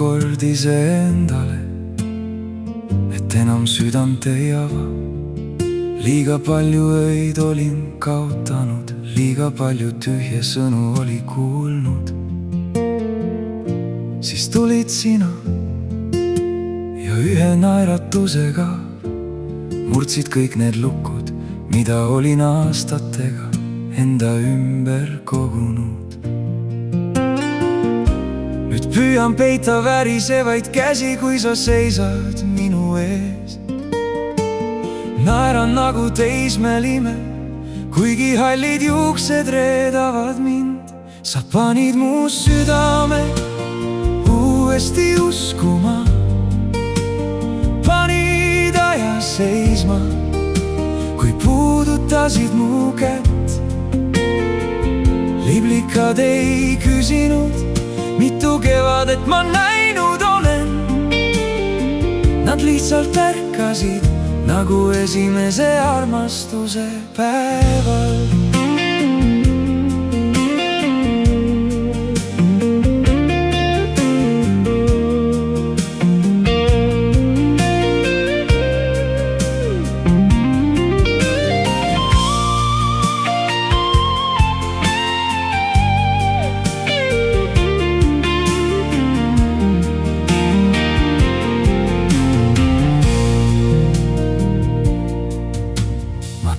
kord iseendale, et enam südant ei ava. Liiga palju öid olin kaotanud, liiga palju tühje sõnu oli kuulnud. Siis tulid sina ja ühe naeratusega murdsid kõik need lukud, mida olin aastatega enda ümber kogunud. Nüüd püüan peita värisevaid käsi, kui sa seisad minu ees. Naeran nagu teismeline, kuigi hallid juuksed reedavad mind. Sa panid mu südame uuesti uskuma, panid aja seisma, kui puudutasid mu kätt. Liblikad ei küsinud, mitu kevadet ma näinud olen. Nad lihtsalt ärkasid nagu esimese armastuse päeval.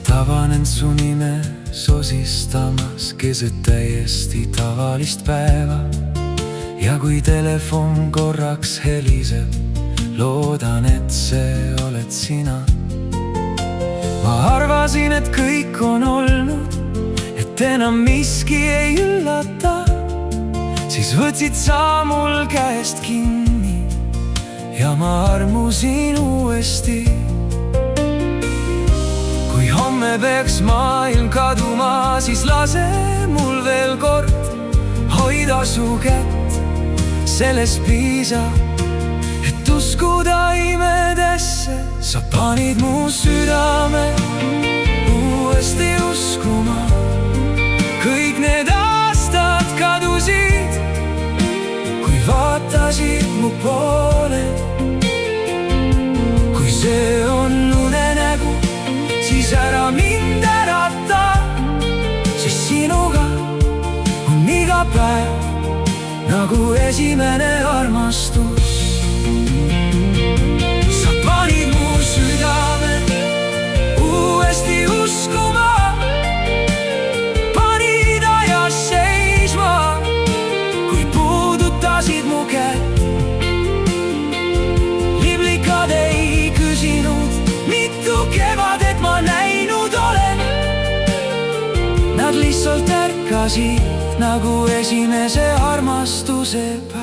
Tavanen su nime sosistamas keset täiesti tavalist päeva. Ja kui telefon korraks heliseb, loodan, et see oled sina. Ma arvasin, et kõik on olnud, et enam miski ei üllata. Siis võtsid sa mul käest kinni ja ma armusin uuesti. Homme peaks maailm kaduma, siis lase mul veel kord hoida su kätt. Sellest piisab, et uskuda imedesse. Sa panid mu südame uuesti uskuma. Kõik need aastad kadusid, kui vaatasid mu poole. Kui see on unenägu, siis ära mind ärata, siis sinuga on iga päev nagu esimene armastus. Sa panid mu südame uuesti uskuma, panid aja seisma, kui puudutasid mu kätt. Liblikad ei küsinud, mitu kevadet ma näinud olen. Nad lihtsalt ärkasid nagu esimese armastuse päev.